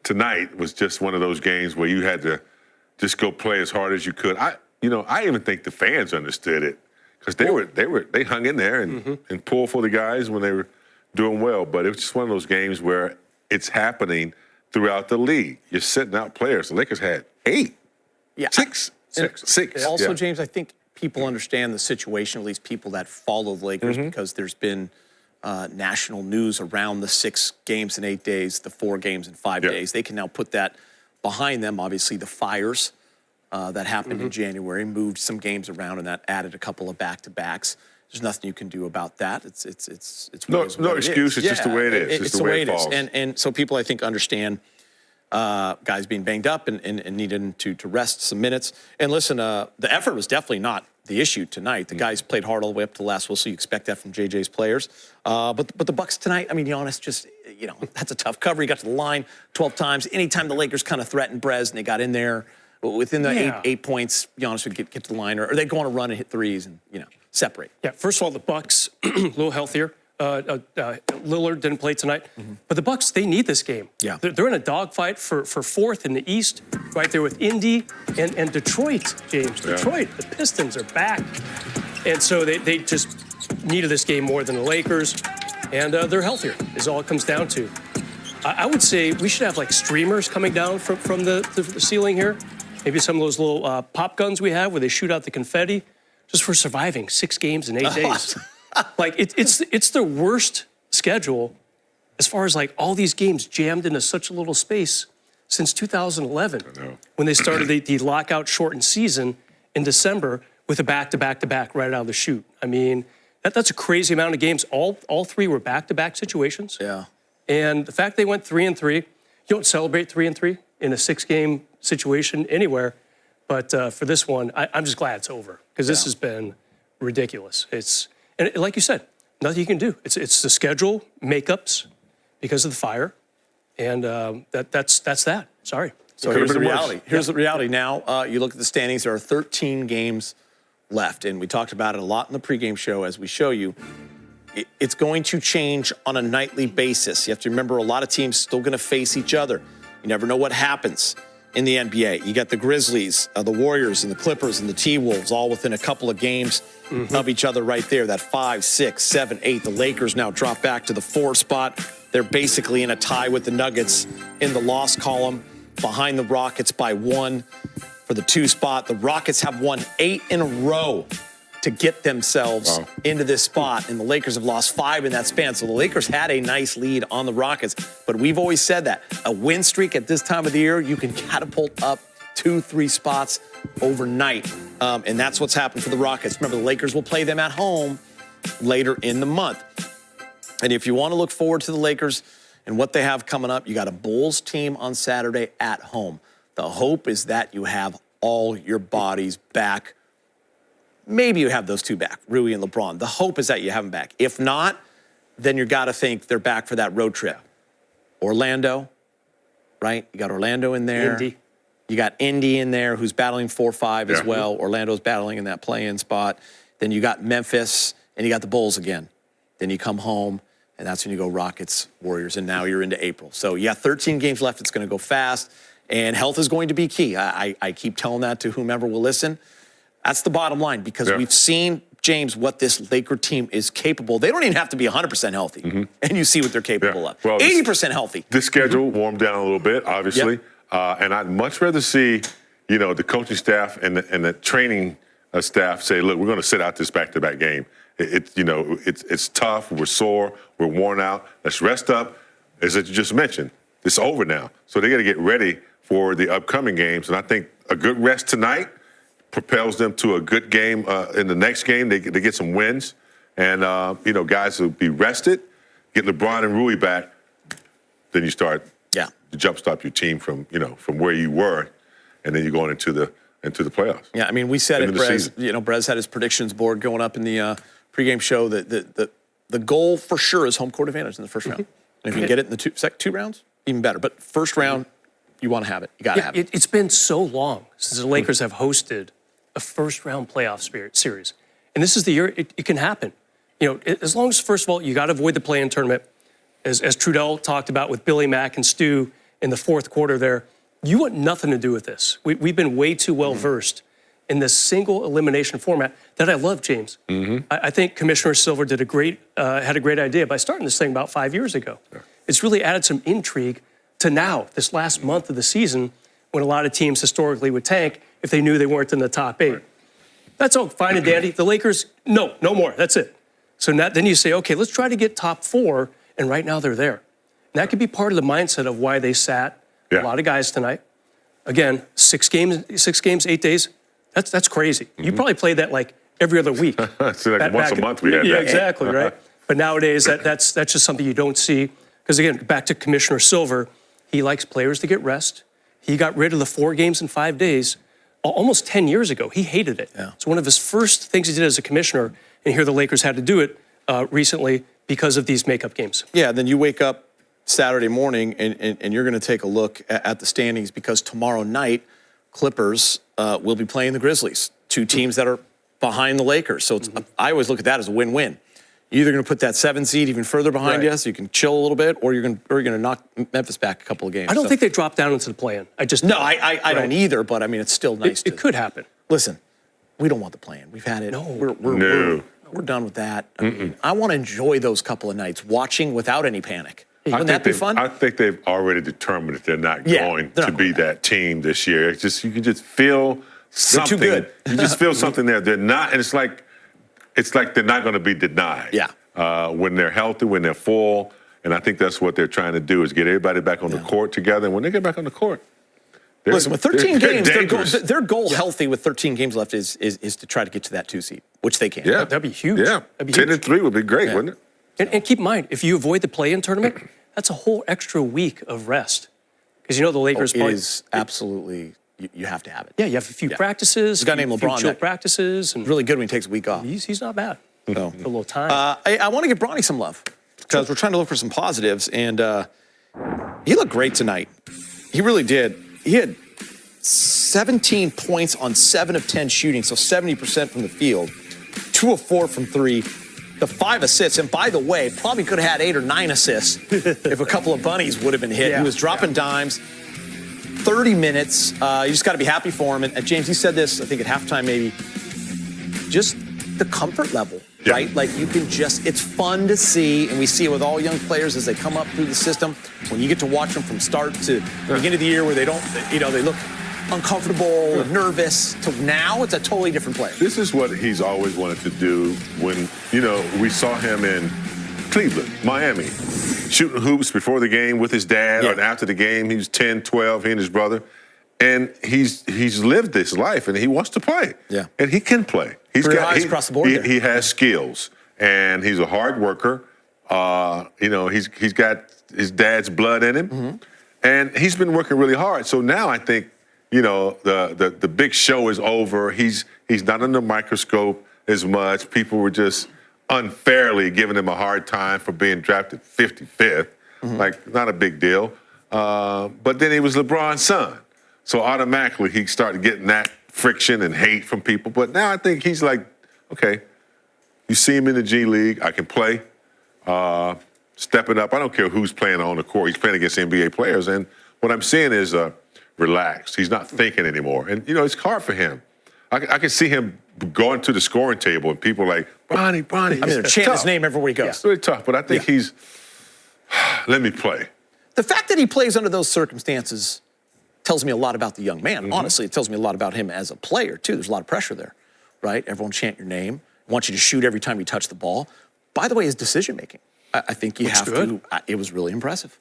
tonight was just one of those games where you had to just go play as hard as you could. I even think the fans understood it because they hung in there and pulled for the guys when they were doing well. But it was just one of those games where it's happening throughout the league. You're sitting out players. The Lakers had 8. Yeah. Six. Also, yeah. James, I think people understand the situation, at least people that follow the Lakers, because there's been national news around the 6 games in 8 days, the 4 games in 5 days. They can now put that behind them. Obviously, the fires that happened in January moved some games around, and that added a couple of back-to-backs. There's nothing you can do about that. It's no excuse. It's just the way it is. It's the way it is. And so people, I think, understand guys being banged up and needing to rest some minutes. And listen, the effort was definitely not the issue tonight. The guys played hard all the way up to the last whistle. You expect that from JJ's players. But the Bucks tonight, I mean, Giannis just, that's a tough cover. He got to the line 12 times. Anytime the Lakers kind of threatened Brez and they got in there, within the 8 points, Giannis would get to the line, or they'd go on a run and hit threes and, separate. Yeah, first of all, the Bucks, a little healthier. Lillard didn't play tonight. But the Bucks, they need this game. Yeah. They're in a dogfight for 4th in the East, right there with Indy and Detroit, James. Yeah. Detroit, the Pistons are back. And so they just needed this game more than the Lakers. And they're healthier, is all it comes down to. I would say we should have, like, streamers coming down from the ceiling here. Maybe some of those little pop guns we have where they shoot out the confetti, just for surviving 6 games in 8 days. Like, it's the worst schedule as far as, like, all these games jammed into such a little space since 2011, when they started the lockout shortened season in December with a back-to-back-to-back right out of the chute. I mean, that's a crazy amount of games. All 3 were back-to-back situations. Yeah. And the fact they went 3-3, you don't celebrate 3-3 in a 6-game situation anywhere. But for this one, I'm just glad it's over, because this has been ridiculous. And like you said, nothing you can do. It's the schedule makeups because of the fire, and that's that. Sorry. So here's the reality. Here's the reality now. You look at the standings. There are 13 games left, and we talked about it a lot in the pregame show. As we show you, it's going to change on a nightly basis. You have to remember, a lot of teams still going to face each other. You never know what happens in the NBA. You got the Grizzlies, the Warriors, and the Clippers, and the T-Wolves all within a couple of games of each other right there. That 5, 6, 7, 8. The Lakers now drop back to the 4 spot. They're basically in a tie with the Nuggets in the loss column, behind the Rockets by 1 for the 2 spot. The Rockets have won 8 in a row to get themselves into this spot, and the Lakers have lost 5 in that span. So the Lakers had a nice lead on the Rockets, but we've always said that a win streak at this time of the year, you can catapult up 2-3 spots overnight, and that's what's happened for the Rockets. Remember, the Lakers will play them at home later in the month. And if you want to look forward to the Lakers and what they have coming up, you got a Bulls team on Saturday at home. The hope is that you have all your bodies back. Maybe you have those 2 back, Rui and LeBron. The hope is that you have them back. If not, then you got to think they're back for that road trip. Orlando, right? You got Orlando in there. Indy. You got Indy in there, who's battling 4-5 as well. Orlando's battling in that play-in spot. Then you got Memphis, and you got the Bulls again. Then you come home, and that's when you go Rockets, Warriors, and now you're into April. So, 13 games left. It's going to go fast, and health is going to be key. I keep telling that to whomever will listen. That's the bottom line, because we've seen, James, what this Laker team is capable. They don't even have to be 100% healthy, and you see what they're capable of. Well, 80% healthy. The schedule warmed down a little bit, obviously, and I'd much rather see, the coaching staff and the training staff say, look, we're going to sit out this back-to-back game. It's tough. We're sore. We're worn out. Let's rest up. As you just mentioned, it's over now. So they got to get ready for the upcoming games, and I think a good rest tonight propels them to a good game in the next game. They get some wins, and guys will be rested. Get LeBron and Rui back, then you start to jumpstart your team from where you were, and then you're going into the playoffs. Yeah, I mean, we said it. Brez had his predictions board going up in the pregame show that the goal for sure is home court advantage in the first round. And if you can get it in the two rounds, even better. But first round, you want to have it. You got to have it. It's been so long since the Lakers have hosted a first-round playoff series. And this is the year it can happen. As long as, first of all, you got to avoid the play-in tournament. As Trudell talked about with Billy Mack and Stu, in the fourth quarter there. You want nothing to do with this. We've been way too well versed in this single elimination format that I love, James. I think Commissioner Silver had a great idea by starting this thing about 5 years ago. Yeah. It's really added some intrigue to now, this last month of the season, when a lot of teams historically would tank if they knew they weren't in the top 8. Right. That's all fine and dandy. The Lakers, no more. That's it. So now, then you say, okay, let's try to get top 4, and right now they're there. And that could be part of the mindset of why they sat a lot of guys tonight. Again, 6 games, 8 days. That's crazy. You probably played that like every other week. So like once a month we had that. Yeah, exactly, right? But nowadays, that's just something you don't see. Because again, back to Commissioner Silver, he likes players to get rest. He got rid of the 4 games in 5 days almost 10 years ago. He hated it. Yeah. It's one of his first things he did as a commissioner, and here the Lakers had to do it recently because of these makeup games. Yeah, then you wake up Saturday morning and you're going to take a look at the standings because tomorrow night, Clippers will be playing the Grizzlies, 2 teams that are behind the Lakers. So it's, I always look at that as a win-win. You're either going to put that 7 seed even further behind you so you can chill a little bit, or you're going to knock Memphis back a couple of games. I don't think they drop down into the play-in. I don't either, but I mean, it's still nice. It could happen. Listen, we don't want the play-in. We've had it. No. We're done with that. I mean, I want to enjoy those couple of nights watching without any panic. Wouldn't that be fun? I think they've already determined that they're not going to be that team this year. It's just, you can just feel something. They're too good. You just feel something there. They're not, and it's like they're not going to be denied. Yeah. When they're healthy, when they're full, and I think that's what they're trying to do is get everybody back on the court together. And when they get back on the court, listen, with 13 games, their goal healthy with 13 games left is to try to get to that 2 seed, which they can. Yeah, that'd be huge. Yeah, 10-3 would be great, wouldn't it? And keep in mind, if you avoid the play-in tournament, that's a whole extra week of rest. Because you know the Lakers... It is absolutely... You have to have it. Yeah, you have a few practices. A guy named LeBron. Chill practices. And really good when he takes a week off. He's not bad. So, for a little time. I want to give Bronny some love because we're trying to look for some positives, and he looked great tonight. He really did. He had 17 points on 7 of 10 shooting, so 70% from the field, 2 of 4 from 3, the 5 assists, and by the way, probably could have had 8 or 9 assists if a couple of bunnies would have been hit. He was dropping dimes. 30 minutes. You just got to be happy for him. And James, he said this, I think at halftime maybe, just the comfort level, right? Like you can just, it's fun to see, and we see it with all young players as they come up through the system. When you get to watch them from start to the beginning of the year where they don't, they look uncomfortable or nervous, to now it's a totally different player. This is what he's always wanted to do when, we saw him in Cleveland, Miami, shooting hoops before the game with his dad, and after the game, he was 10, 12, he and his brother. And he's lived this life, and he wants to play. Yeah. And he can play. He's across the board. He has skills, and he's a hard worker. He's got his dad's blood in him, and he's been working really hard. So now I think, the big show is over. He's not under the microscope as much. People were just unfairly giving him a hard time for being drafted 55th. Like, not a big deal. But then he was LeBron's son. So automatically he started getting that friction and hate from people. But now I think he's like, okay, you see him in the G League, I can play. Stepping up, I don't care who's playing on the court. He's playing against NBA players. And what I'm seeing is relaxed. He's not thinking anymore. And, it's hard for him. I can see him going to the scoring table and people are like, Bronny. I mean, they're chanting his name everywhere he goes. It's really tough, but I think he's, let me play. The fact that he plays under those circumstances tells me a lot about the young man. Honestly, it tells me a lot about him as a player, too. There's a lot of pressure there, right? Everyone chant your name, wants you to shoot every time you touch the ball. By the way, his decision-making, I think you have to, it was really impressive.